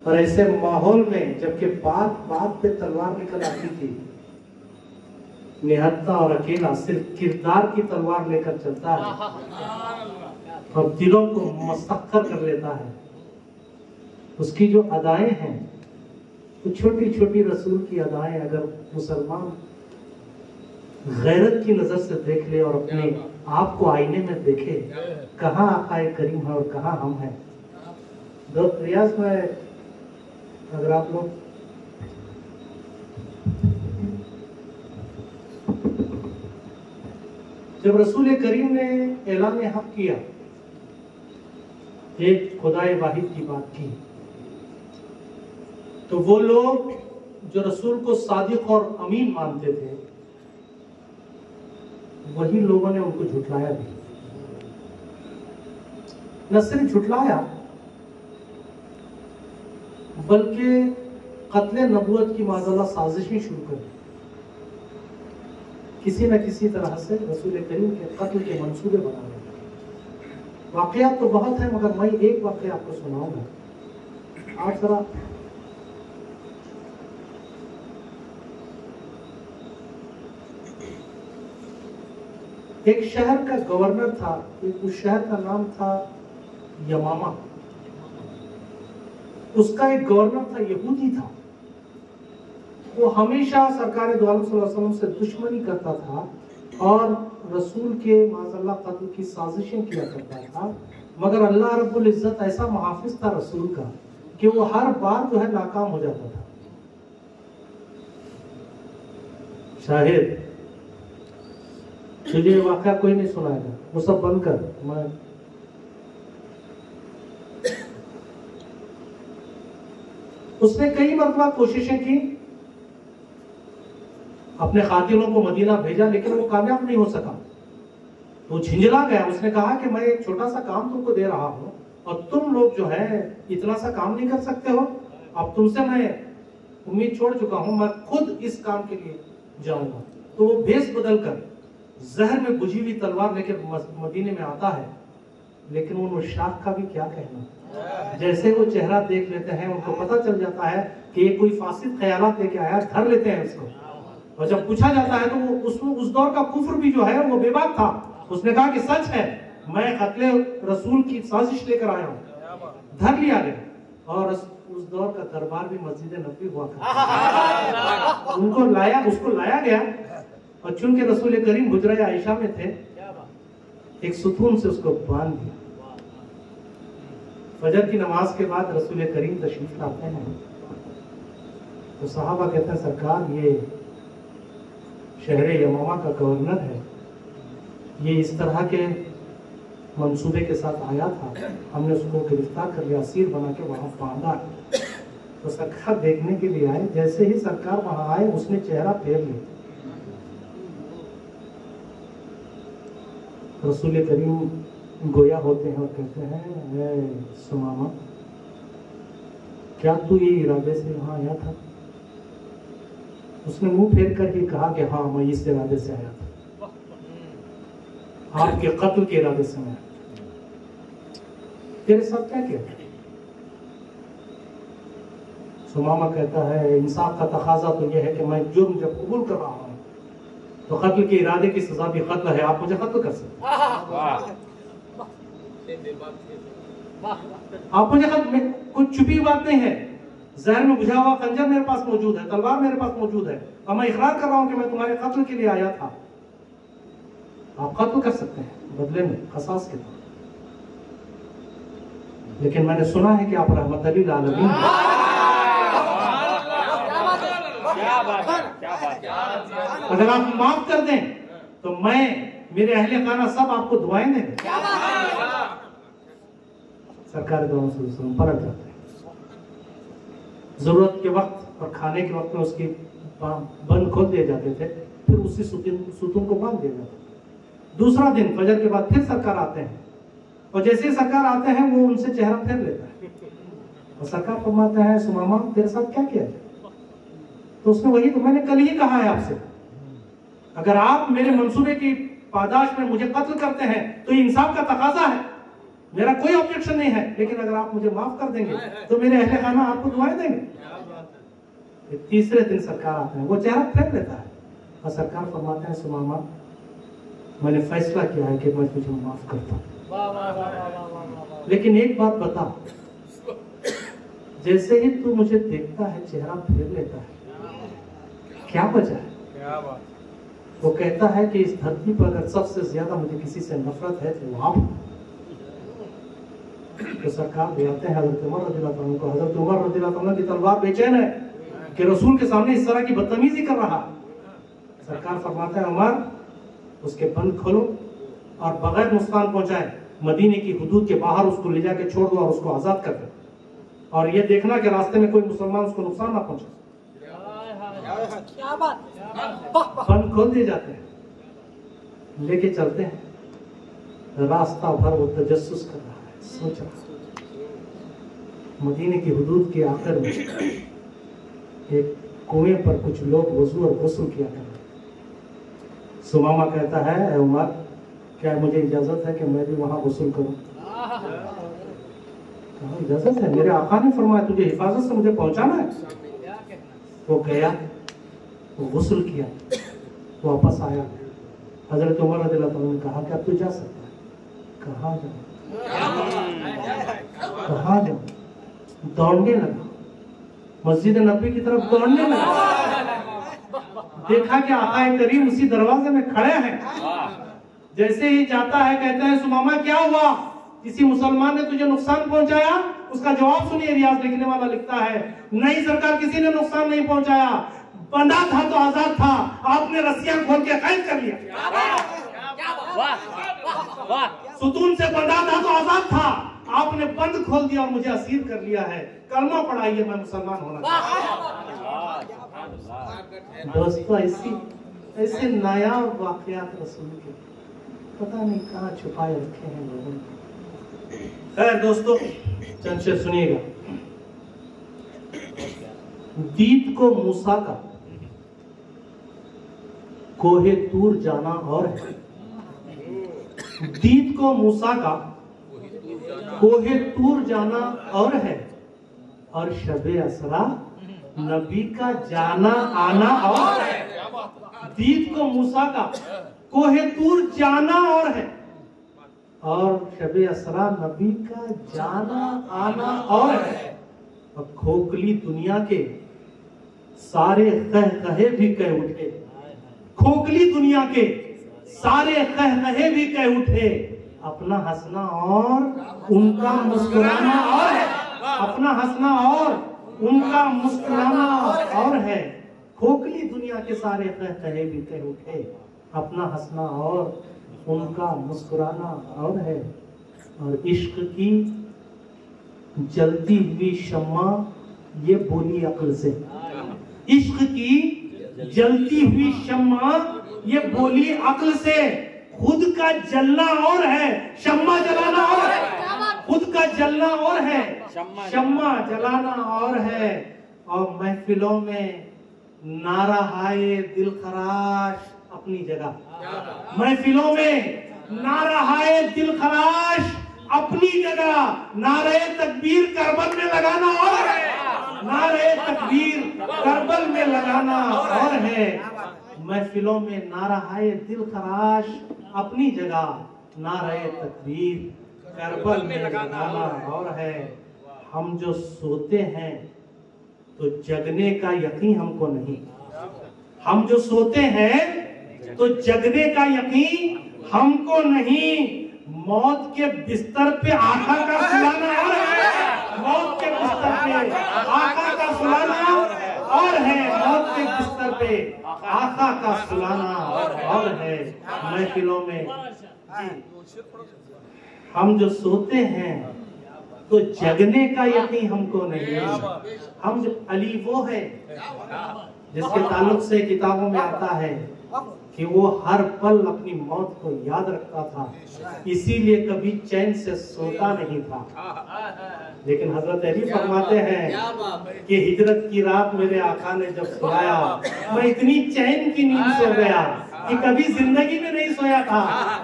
और ऐसे माहौल में जबकि बात बात पे तलवार निकल आती थी, निहत्था और अकेला सिर्फ किरदार की तलवार लेकर चलता है और दिलों को मस्तक्कर कर लेता है। उसकी जो अदाएं हैं तो छोटी छोटी रसूल की अदाएं अगर मुसलमान गैरत की नजर से देख ले और अपने आप को आईने में देखे, कहाँ आकाए करीम है और कहाँ हम हैं। दो रियाज में अगर आप लोग जब रसूल करीम ने ऐलान हक किया, एक खुदाए वाहिद की बात की, तो वो लोग जो रसूल को सादिक और अमीन मानते थे, वही लोगों ने उनको झुठलाया भी। न सिर्फ झुठलाया बल्कि कत्ले नबूवत की माज़अल्लाह साजिशें शुरू कर दी। किसी न किसी तरह से रसूल करीम के कत्ल के मंसूबे बना रहे। वाक़यात तो बहुत है मगर मैं एक वाक़या आपको सुनाऊंगा। आप जरा एक शहर का गवर्नर था, उस शहर का नाम था यमामा। उसका एक गवर्नर था, यहूदी था। वो हमेशा सरकार दो आलम सल्लल्लाहु अलैहि वसल्लम से दुश्मनी करता था और रसूल के माज़अल्लाह कत्ल की साजिशें किया करता था। मगर अल्लाह रब्बुल इज्जत ऐसा मुहाफिज था रसूल का कि वो हर बार जो है नाकाम हो जाता था। शाहिद तुझे ये वाक़या कोई नहीं सुनाएगा, वो सब बंद कर। मैं उसने कई मरतबा कोशिशें की, अपने खातिरों को मदीना भेजा, लेकिन वो कामयाब नहीं हो सका। वो झिंझला गया। उसने कहा कि मैं एक छोटा सा काम तुमको दे रहा हूं और तुम लोग जो है इतना सा काम नहीं कर सकते हो। अब तुमसे मैं उम्मीद छोड़ चुका हूं, मैं खुद इस काम के लिए जाऊंगा। तो वो भेष बदल कर जहर में बुझी हुई तलवार लेकर मदीने में आता है। लेकिन उन मुशाक का भी क्या कहना, जैसे वो चेहरा देख लेते हैं उनको पता चल जाता है कि ये कोई फासिद ख्यालात लेके आया, धर लेते हैं उसको। और जब पूछा जाता है तो वो उस दौर का कुफ्र भी जो है वो बेबाक था। उसने कहा कि सच है, मैं कत्ले रसूल की साजिश लेकर आया हूँ। धर लिया गया और उस दौर का दरबार भी मस्जिद नबी हुआ था। उसको लाया गया और चूंकि रसूल करीम हुजरा आयशा में थे, एक सुतून से उसको बांध दिया। फजर की नमाज के बाद रसूल करीम तशरीफ लाते हैं तो सहाबा कहते हैं सरकार ये शहर यमामा का गवर्नर है, ये इस तरह के मंसूबे के साथ आया था, हमने उसको गिरफ्तार कर लिया, असीर बना के वहां बांधा। तो सरकार देखने के लिए आए। जैसे ही सरकार वहां आए उसने चेहरा फेर लिया। रसूल करीम गोया होते हैं और कहते हैं सुमामा, क्या तू ये इरादे से यहाँ आया था? उसने मुंह फेर कर ही कहा कि हाँ मैं इस इरादे से आया था, आपके कत्ल के इरादे से मैं। तेरे साथ क्या किया? सुमामा कहता है इंसाफ का तकाजा तो यह है कि मैं जुर्म जब कबूल कर रहा हूं तो कत्ल के इरादे की सजा भी कत्ल है, आप मुझे कत्ल कर सकते, आप मुझे कुछ छुपी बात नहीं है। जहर में बुझा हुआ खंजर मेरे पास मौजूद है, तलवार मेरे पास मौजूद है और मैं इकरार कर रहा हूं कि मैं तुम्हारे कत्ल के लिए आया था। आप कत्ल कर सकते हैं बदले में कसास के तौर। लेकिन मैंने सुना है कि आप रहमत लिल आलमीन हैं। अगर आप माफ कर दें तो मैं मेरे अहले खाना सब आपको दुआएं देंगे। सरकार दोनों परख जाते हैं। जरूरत के वक्त और खाने के वक्त में उसकी बंद खोल दिए जाते थे, फिर उसी सुतून को बांध दिया जाता। दूसरा दिन फजर के बाद फिर सरकार आते हैं और जैसे ही सरकार आते हैं वो उनसे चेहरा फेर लेता है और सरकार फरमाते हैं सुमामा तेरे साथ क्या किया? तो उसने वही तो मैंने कल ही कहा है आपसे, अगर आप मेरे मंसूबे की पादाश में मुझे कत्ल करते हैं तो इंसाफ का तकाजा है। मेरा कोई ऑब्जेक्शन नहीं है, लेकिन अगर आप मुझे माफ कर देंगे तो मेरे अहले खाना आपको दुआएं देंगे। तीसरे दिन सरकार आते हैं, वो चेहरा फेर लेता है और सरकार फरमाते हैं सुमामा मैंने फैसला किया है कि मैं तुझे माफ करता हूँ, लेकिन एक बात बता, जैसे ही तू मुझे देखता है चेहरा फेर लेता है, क्या वजह है? क्या बात? वो कहता है कि इस धरती पर अगर सबसे ज्यादा मुझे किसी से नफरत है तो आप। तो सरकार ले आते हैं हजरत उमर रज़ियल्लाहु अन्हु को। हजरत उमर रज़ियल्लाहु अन्हु की तलवार बेचैन है कि रसूल के सामने इस तरह की बदतमीजी कर रहा। सरकार फरमाता है उमर उसके बंद खोलो और बगैर नुकसान पहुंचाए मदीने की हुदूद के बाहर उसको ले जाके छोड़ दो और उसको आजाद कर दो, और ये देखना कि रास्ते में कोई मुसलमान उसको नुकसान ना पहुंचे। क्या बात? बंद खोल दिए जाते हैं, लेके चलते हैं, रास्ता भर वो तजस्सुस कर रहा है, सोच रहा है। मदीने की हुदूद के आखिर में एक कुएं पर कुछ लोग वजू और गुस्ल किया कर रहे। सुमामा कहता है ए उमर क्या मुझे इजाजत है कि मैं भी वहां गुस्ल करूं? इजाजत है, मेरे आका ने फरमाया तुझे हिफाजत से मुझे पहुंचाना है। वो गया, वो गुस्ल किया, वापस आया। हजरत उमर रज़ियल्लाहु अन्हु ने कहा कि अब तू जा सकता है। कहाँ जाऊं, कहाँ जाऊं? दौड़ने लगा, मस्जिद नबी की तरफ दौड़ने लगा। देखा कि आका करीम उसी दरवाजे में खड़े हैं। जैसे ही जाता है कहते हैं सुमामा क्या हुआ, किसी मुसलमान ने तुझे नुकसान पहुंचाया? उसका जवाब सुनिए, रियाज लिखने वाला लिखता है नहीं सरकार, किसी ने नुकसान नहीं पहुंचाया, बंधा था तो आजाद था, आपने रस्सियां खोल के कैद कर लिया। सुतून से बंधा था तो आजाद था, आपने बंद खोल दिया और मुझे असीर कर लिया है। कलमा पढ़ाइए, मैं मुसलमान होना चाहता हूं। दोस्तों ऐसे नायाब वाकयात रसूल के पता नहीं कहाँ छुपाए रखे हैं लोगों ने। खैर दोस्तों चंद शेर सुनिएगा। दीद को मूसा का कोहे तूर जाना और है, दीद को मूसा का कोहे तूर जाना और है, और शबे असरा नबी का जाना आना और है। दीद को मूसा का कोहे तूर जाना और है, और शबे असरा नबी का जाना आना और है। और खोखली दुनिया के सारे कह कहे भी कह उठे, खोखली दुनिया के सारे कह कहे भी कह उठे, अपना हंसना और उनका मुस्कुराना और है, अपना हंसना और उनका मुस्कुराना और है। खोखली दुनिया के सारे कह कहे भी कह उठे, अपना हंसना और उनका मुस्कुराना और है। और इश्क की जलती हुई शम्मा ये बोली अक्ल से, इश्क की जलती हुई शम्मा ये बोली अक्ल से, खुद का जलना और है शम्मा जलाना और है, खुद का जलना और है शम्मा जलाना और है। और महफिलों में नारा हाय दिल खराश अपनी जगह, महफिलों में नारा हाय दिल खराश अपनी जगह, नारे तकबीर करबल में लगाना और है, नारे तकबीर करबल में लगाना और है। महफिलों में नारा हाय दिल खराश अपनी जगह, नारे तकबीर करबल में लगाना और है। हम जो सोते हैं तो जगने का यकीन हमको नहीं, हम जो सोते हैं तो जगने का यकीन हमको नहीं। मौत के बिस्तर पे आका का सुलाना और है, मौत के बिस्तर पे आका का सुलाना और है, मौत के बिस्तर पे आका का सुलाना और है। महफिलों में हम जो सोते हैं तो जगने का यकीन हमको नहीं। हम जो अली वो है जिसके ताल्लुक से किताबों में आता है कि वो हर पल अपनी मौत को याद रखता था, इसीलिए कभी चैन से सोता नहीं था। लेकिन हजरत अली फरमाते हैं कि हिजरत की रात मेरे आका ने जब सुलाया, मैं इतनी चैन की नींद सो गया, कि कभी जिंदगी में नहीं सोया था,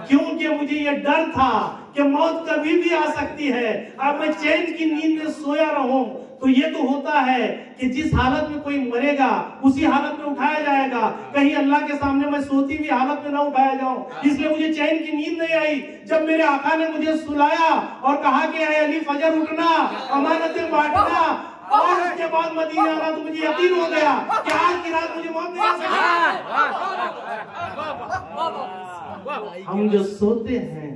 क्योंकि मुझे ये डर था कि मौत कभी भी आ सकती है। अब मैं चैन की नींद में सोया रहूं। तो ये तो होता है कि जिस हालत में कोई मरेगा उसी हालत में उठाया जाएगा, कहीं अल्लाह के सामने मैं सोती हुई हालत में ना उठाया जाऊं। इसलिए मुझे चैन की नींद नहीं आई। जब मेरे आका ने मुझे सुलाया और कहा कि ऐ अली फजर उठना, अमानतें बांटना, और उसके बाद मदीना आना, तो मुझे यकीन हो गया कि आज की रात मुझे मौत नहीं आ सकती। हम जो सोते हैं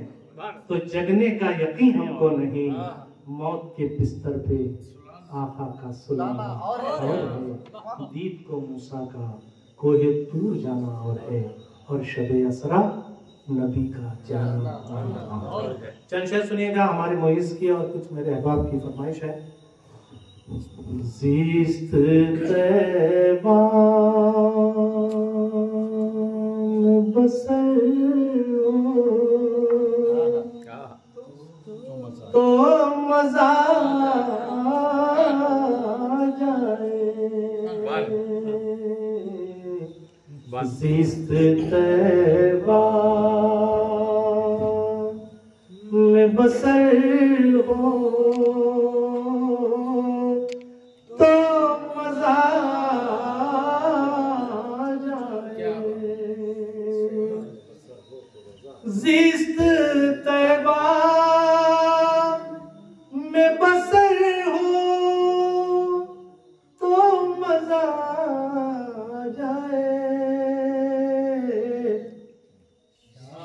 तो जगने का यकीन हमको नहीं, मौत के बिस्तर पे आका का सुलाना और है, दीद को मूसा का कोहे दूर जाना और है, और शबे असरा नबी का जाना और है। चल शेर सुनिएगा हमारे मोइस की और कुछ मेरे अहबाब की फरमाइश है। ज़ीस्त तैबा में बसर तो मजा जाए, ज़ीस्त तैबा में बसर हो तो मजा जाए, ज़ीस्त तैबा में बसर हो तो मजा जाए,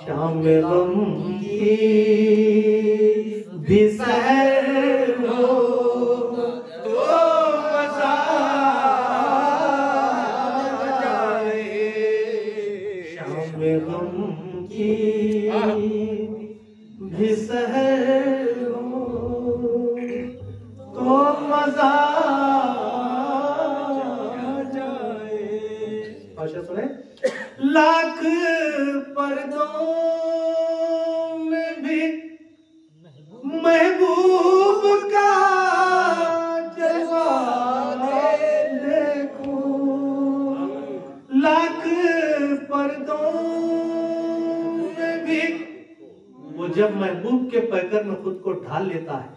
शाम गम की भी सहर हो तो मजा जाए, शाम गम की भी सहर हो तो मजा जाए। भाषा सुने। लाख पर्दों में भी महबूब का जलवा देखूं, लाख पर्दों में भी वो जब महबूब के पैकर में खुद को ढाल लेता है।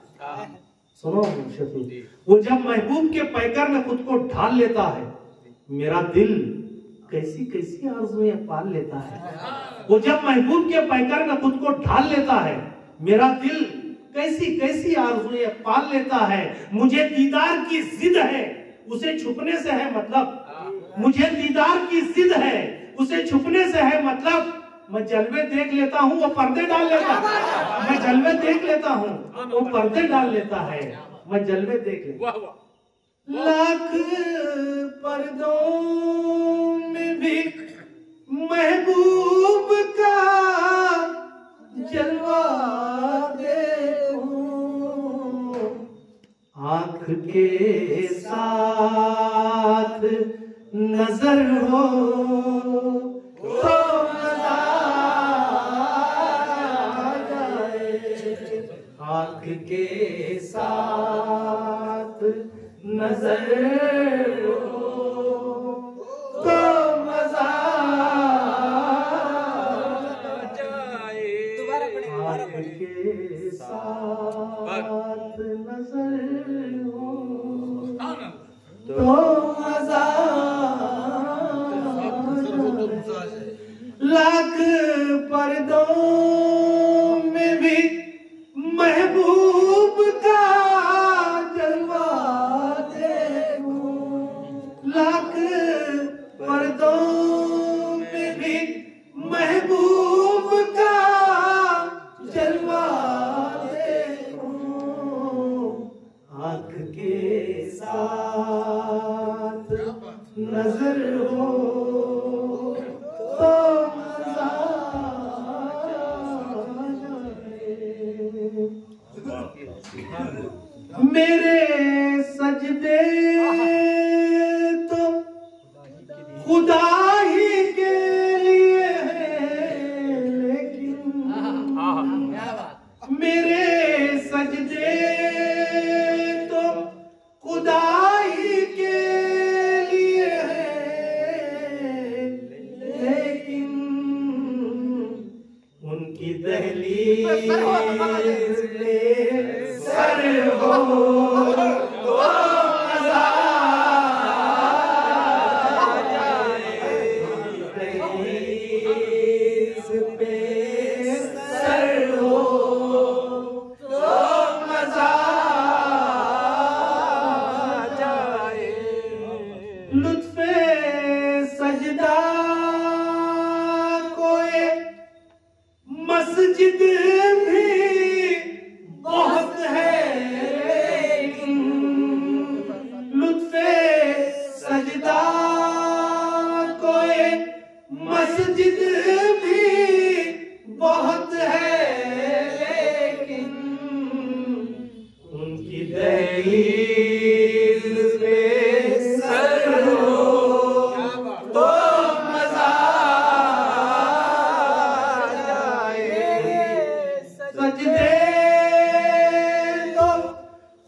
सुनो शफी, वो जब महबूब के पैकर में खुद को ढाल लेता है, मेरा दिल कैसी कैसी आरज़ुएं पाल लेता है। वो जब महबूब के पैकर में खुद को ढाल लेता है, मेरा दिल कैसी कैसी आरज़ुएं पाल लेता है। मुझे दीदार की जिद है, उसे छुपने से है मतलब, मुझे दीदार की जिद है, उसे छुपने से है मतलब। मैं जलवे देख लेता हूँ, वो पर्दे डाल लेता है। मैं जलवे देख लेता हूँ, वो पर्दे डाल लेता है। मैं जलवे देख लेता हूँ। लाख पर्दों में भी महबूब का जलवा देखूं, आँख के साथ नजर हो तो मजा जाए, आँख के साथ नजर हो तो मजा जाए, आँख के साथ नजर हो तो मजा जाए। लाख पर्दों में भी महबूब का जलवा देखूं, लाख पर्दों में भी महबूब का जलवा देखूं, आँख के साथ नजर हो तो मजा जाए। मेरे सजदे तो खुदा ही के लिए है, लेकिन मेरे सजदे तो खुदा ही के लिए है, लेकिन सर हो तो मजा इस पे सर हो तो मजा जाए। लुत्फे सजदा कोई मस्जिद भी बहुत है, लेकिन लुत्फे सजदा कोई मस्जिद भी बहुत है, लेकिन उनकी दहलीज पे सर हो तो मजा सजदे तो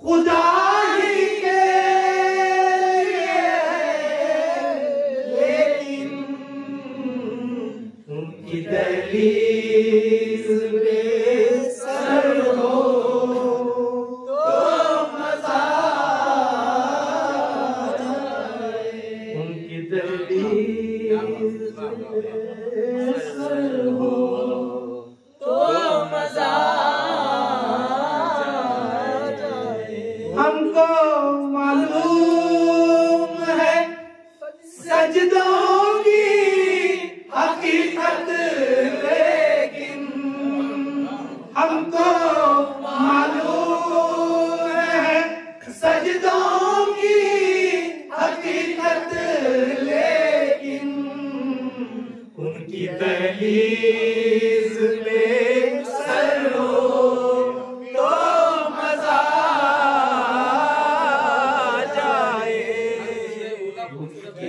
खुदा ही के लिए, लेकिन उनकी दहलीज पे सर हो तो मजा जाए। उनकी दहलीज पे सर हो तो मजा जाए। हमको मालूम है सजदों की हकीकत, लेकिन हमको मालूम है सजदों की हकीकत, लेकिन उनकी दहलीज पे सर हो तो मजा जाए।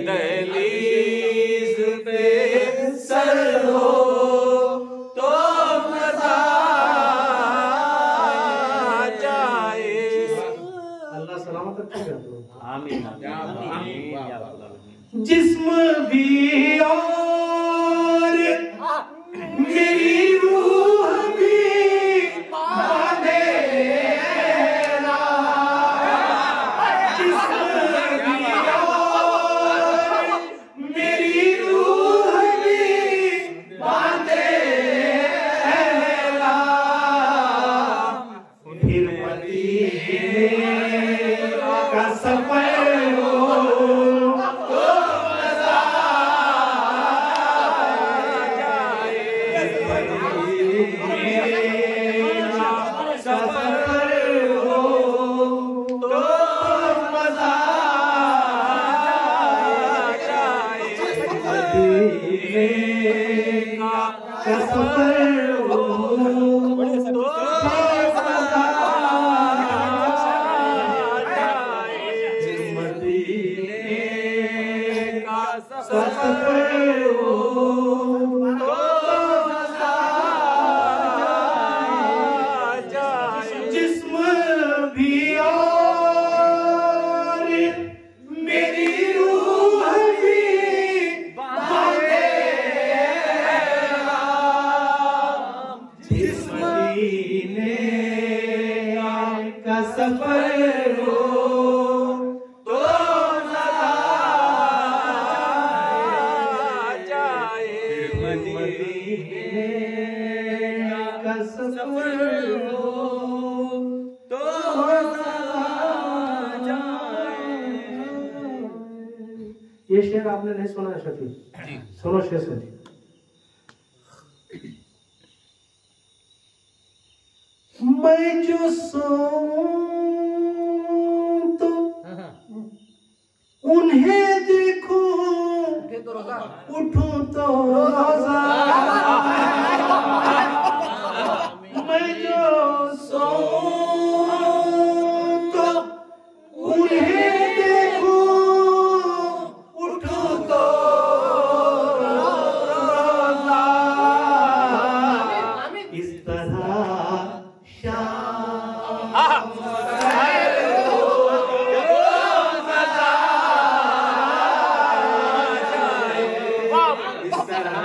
दहलीज पे सर हो तो मजा जाए। अल्लाह सलामत रखेगा। आमीन आमीन। जिस्म भी और मेरी रूह भी बांधेरा, जिस्म भी और मेरी रूह भी बांधेरा, फिर मदीने का सफर हो तो मजा जाए। सफर हो तो मजा जाए। मदीने का सफर हो तो मजा जाए। मदीने का सफर हो तो मजा जाए। जिस्म भी और मेरी रूह भी बांधेरा, जिस मदीने का सफर हो तो मजा जाए। मदीने का सफर हो तो मजा जाए। ये शेर आपने नहीं सुना है शफी? सुनो शेर सुनिए। मैं जो सोऊं तो उन्हें देखूं, उठूं तो रोजा। मैं जो सोऊं तो उन्हें देखूं, उठूं तो रोजा। इस तरह शाम सैर हो मजा जाए। इस तरह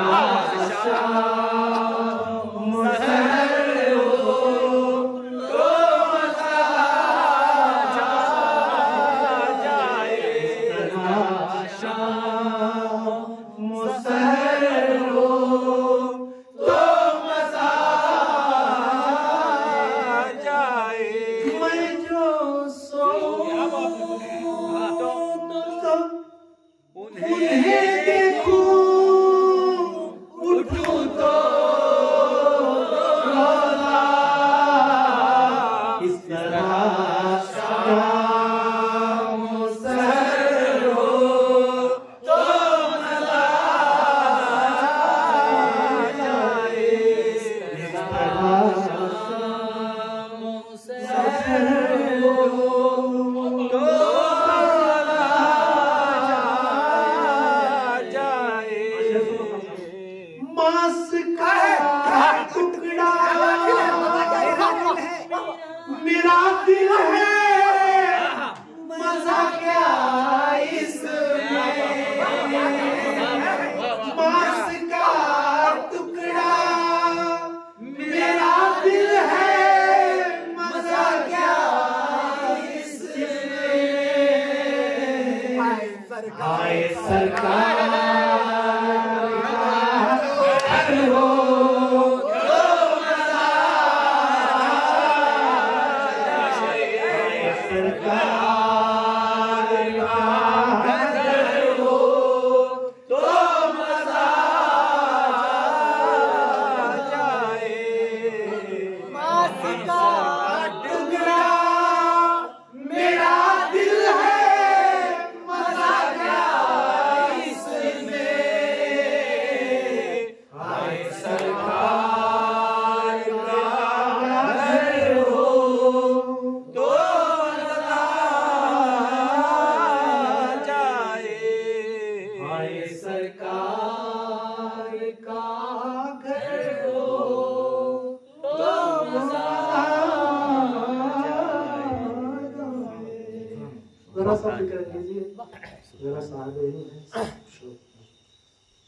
आए सरकार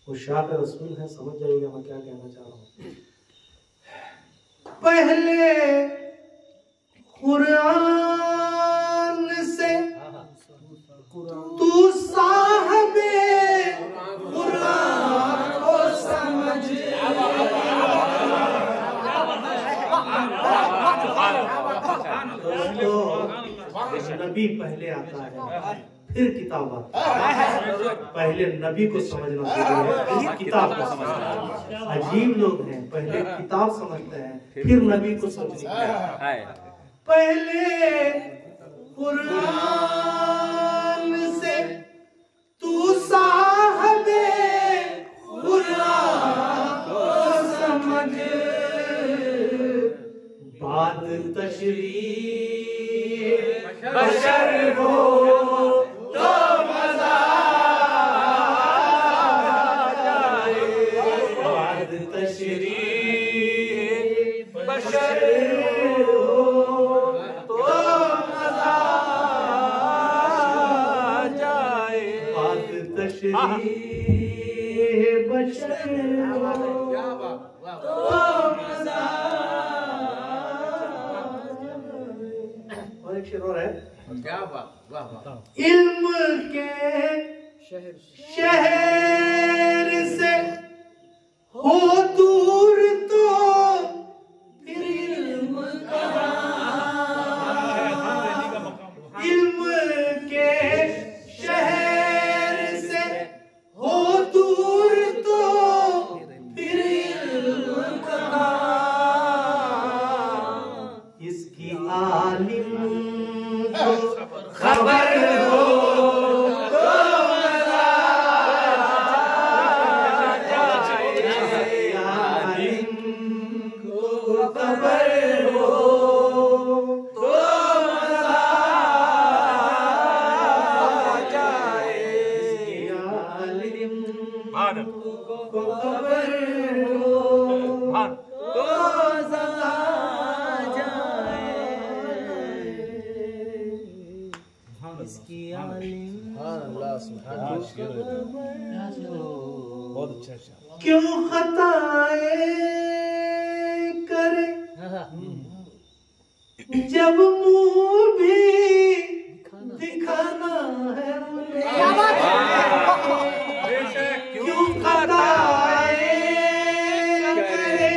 हो शाह रसूल है, समझ जाइएगा मैं क्या कहना चाह रहा हूँ। पहले कुरान से तू साहबे कुरान को समझ, नबी पहले आता है फिर किताब आता है। पहले नबी को समझना चाहिए, किताब को समझना। अजीब लोग हैं, पहले किताब समझते हैं फिर नबी को समझते हैं। पहले कुरान से तू साहबे कुरान को समझ, बाद तशरीह बशर हो तो मजा जाए, बाद तशरीह बशर हो तो मजा जाए, बाद तशरीह बशर हो तो मजा। और एक शेर और है, क्या बात, वाह वाह। इल्म के शहर से हो दूर तो फिर इल्म कहाँ, इल्म के शहर से हो दूर तो फिर इल्म कहाँ, इसकी आलिम खबर हो तो मजा जाए, आलिम को खबर हो तो मजा जाए, आलिम को खबर हो तो मजा बहुत अच्छा। क्यों खताएं करे जब मुंह भी दिखाना है उन्हें, क्यों खताएं करे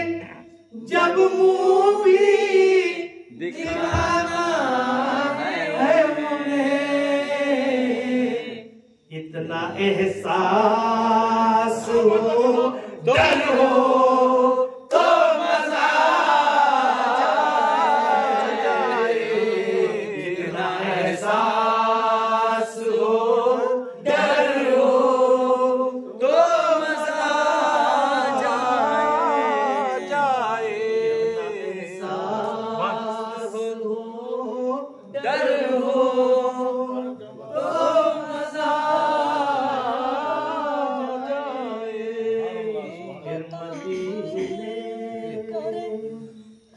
जब मुंह भी दिखाना है उन्हें, इतना एहसास हो डर हो तो मजा जाए, इतना एहसास हो डर हो तो मजा जाए, एहसास हो डर हो तो मजा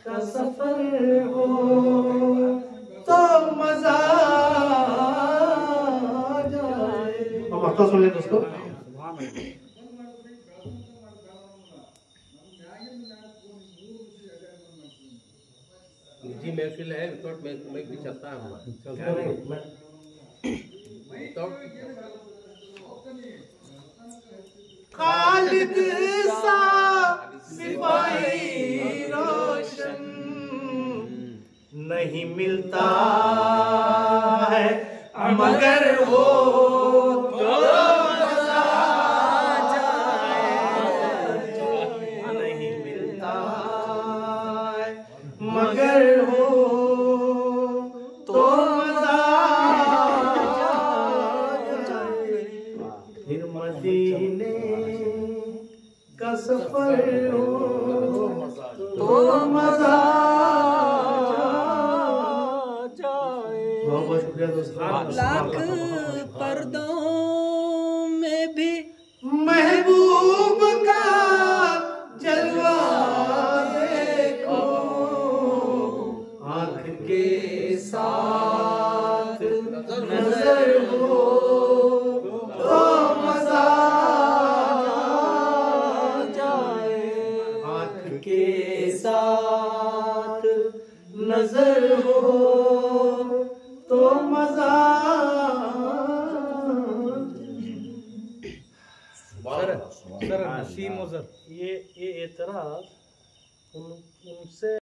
का सफर हो तो मजा जाए। अब अर्थ सुन ले दोस्तों। निजी महफिल है, विदाउट माइक भी चलता है हमारा। खालिद सा सिपाही रोशन नहीं मिलता है, मगर वो तो मजा जाए। नहीं मिलता है, मगर वो तो मजा जाए। फिर मदीने का सफर हो तो मजा जाए। बहुत बहुत शुक्रिया दोस्तों। लाख पर्दों में भी महबूब का जलवा देखो, आँख के साथ नजर हो तो मजा जाए। आँख के साथ नजर हो तो मजा। सर नसीम सर ये एतराज उनसे